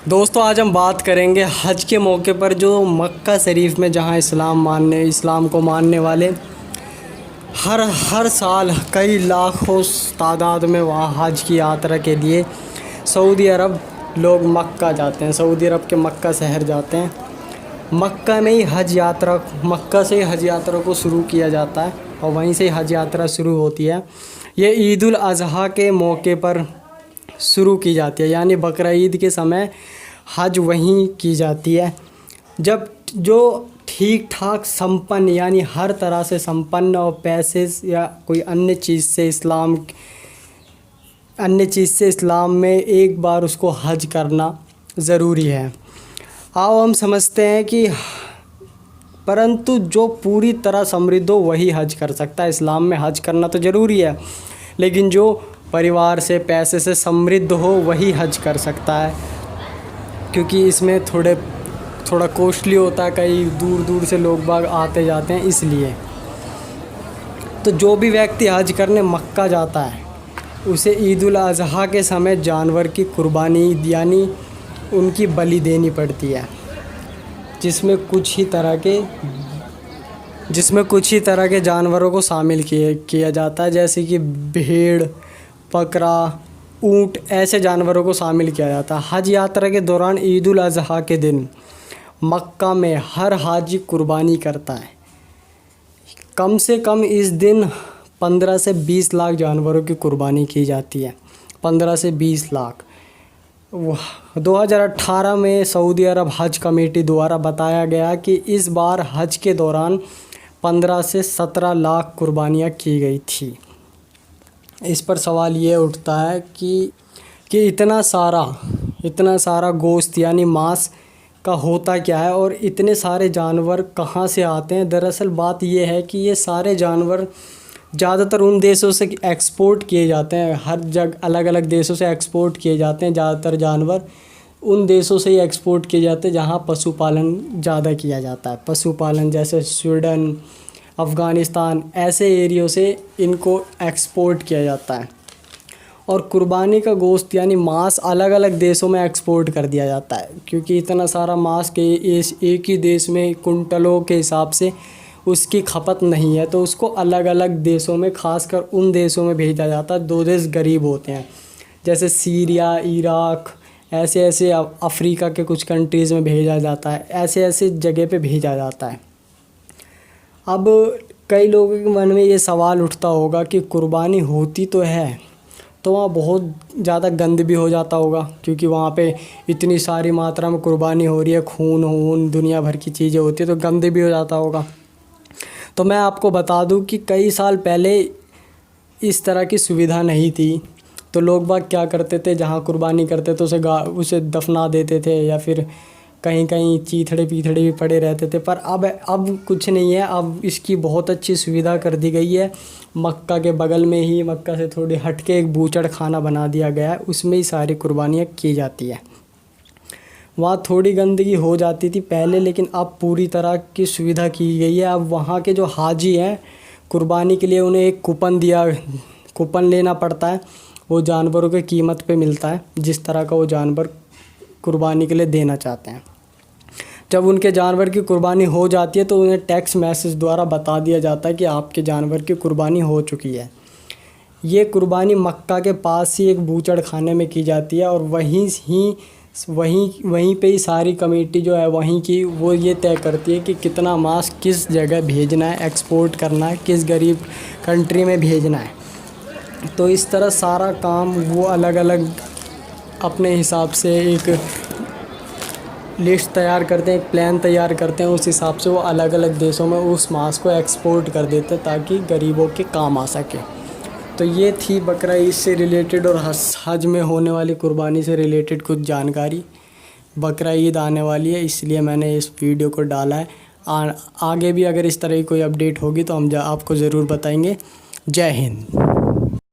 दोस्तों आज हम बात करेंगे हज के मौके पर जो मक्का शरीफ में जहां इस्लाम को मानने वाले हर साल कई लाखों तादाद में वहां हज की यात्रा के लिए सऊदी अरब लोग मक्का जाते हैं। सऊदी अरब के मक्का शहर जाते हैं। मक्का से ही हज यात्रा को शुरू किया जाता है और वहीं से हज यात्रा शुरू होती है। ये ईद उल अज़हा के मौके पर शुरू की जाती है, यानी बकरा ईद के समय हज वहीं की जाती है। जब जो ठीक ठाक संपन्न यानी हर तरह से संपन्न और पैसे या कोई अन्य चीज़ से इस्लाम में एक बार उसको हज करना ज़रूरी है। आओ हम समझते हैं कि परंतु जो पूरी तरह समृद्ध हो वही हज कर सकता है। इस्लाम में हज करना तो ज़रूरी है, लेकिन जो परिवार से पैसे से समृद्ध हो वही हज कर सकता है, क्योंकि इसमें थोड़ा कॉस्टली होता है। कई दूर दूर से लोग बाग आते जाते हैं, इसलिए तो जो भी व्यक्ति हज करने मक्का जाता है उसे ईद उल अज़हा के समय जानवर की कुर्बानी यानी उनकी बलि देनी पड़ती है, जिसमें कुछ ही तरह के जानवरों को शामिल किया जाता है, जैसे कि भेड़, बकरा, ऊँट, ऐसे जानवरों को शामिल किया जाता है। हज यात्रा के दौरान ईद उल अज़हा के दिन मक्का में हर हाजी कुर्बानी करता है। कम से कम इस दिन 15 से 20 लाख जानवरों की कुर्बानी की जाती है। 15 से 20 लाख। 2018 में सऊदी अरब हज कमेटी द्वारा बताया गया कि इस बार हज के दौरान 15 से 17 लाख कुर्बानियाँ की गई थी। इस पर सवाल ये उठता है कि इतना सारा गोश्त यानी मांस का होता क्या है और इतने सारे जानवर कहाँ से आते हैं। दरअसल बात ये है कि ये सारे जानवर ज़्यादातर उन देशों से एक्सपोर्ट किए जाते हैं। हर जगह अलग अलग देशों से एक्सपोर्ट किए जाते हैं। ज़्यादातर जानवर उन देशों से ही एक्सपोर्ट किए जाते हैं जहाँ पशुपालन ज़्यादा किया जाता है। पशुपालन जैसे स्वीडन, अफ़गानिस्तान, ऐसे एरियो से इनको एक्सपोर्ट किया जाता है। और कुर्बानी का गोश्त यानी मांस अलग अलग देशों में एक्सपोर्ट कर दिया जाता है, क्योंकि इतना सारा मांस के एक ही देश में कुंटलों के हिसाब से उसकी खपत नहीं है, तो उसको अलग अलग देशों में, खासकर उन देशों में भेजा जाता है। 2 देश गरीब होते हैं, जैसे सीरिया, इराक, ऐसे अफ्रीका के कुछ कंट्रीज़ में भेजा जाता है। ऐसे जगह पे भेजा जाता है। अब कई लोगों के मन में ये सवाल उठता होगा कि कुर्बानी होती तो है, तो वहाँ बहुत ज़्यादा गंद भी हो जाता होगा, क्योंकि वहाँ पे इतनी सारी मात्रा में कुर्बानी हो रही है, खून दुनिया भर की चीज़ें होती है, तो गंद भी हो जाता होगा। तो मैं आपको बता दूं कि कई साल पहले इस तरह की सुविधा नहीं थी, तो लोग बाग क्या करते थे, जहाँ कुर्बानी करते थे उसे दफना देते थे, या फिर कहीं चीथड़े पीथड़े भी पड़े रहते थे। पर अब कुछ नहीं है। अब इसकी बहुत अच्छी सुविधा कर दी गई है। मक्का के बगल में ही, मक्का से थोड़ी हट के एक बूचड़ खाना बना दिया गया है, उसमें ही सारी कुर्बानियाँ की जाती है। वहाँ थोड़ी गंदगी हो जाती थी पहले, लेकिन अब पूरी तरह की सुविधा की गई है। अब वहाँ के जो हाजी हैं, कुर्बानी के लिए उन्हें एक कूपन लेना पड़ता है। वो जानवरों की कीमत पे मिलता है, जिस तरह का वो जानवर कुर्बानी के लिए देना चाहते हैं। जब उनके जानवर की कुर्बानी हो जाती है तो उन्हें टेक्स्ट मैसेज द्वारा बता दिया जाता है कि आपके जानवर की कुर्बानी हो चुकी है। ये कुर्बानी मक्का के पास ही एक बूचड़ खाने में की जाती है, और वहीं पे ही सारी कमेटी जो है वहीं की, वो ये तय करती है कि कितना मांस किस जगह भेजना है, एक्सपोर्ट करना है, किस गरीब कंट्री में भेजना है। तो इस तरह सारा काम वो अलग अलग अपने हिसाब से एक लिस्ट तैयार करते हैं, एक प्लान तैयार करते हैं। उस हिसाब से वो अलग अलग देशों में उस मांस को एक्सपोर्ट कर देते हैं, ताकि गरीबों के काम आ सके। तो ये थी बकरा ईद से रिलेटेड और हज में होने वाली कुर्बानी से रिलेटेड कुछ जानकारी। बकरा ईद आने वाली है, इसलिए मैंने इस वीडियो को डाला है। आगे भी अगर इस तरह की कोई अपडेट होगी तो हम आपको ज़रूर बताएंगे। जय हिंद।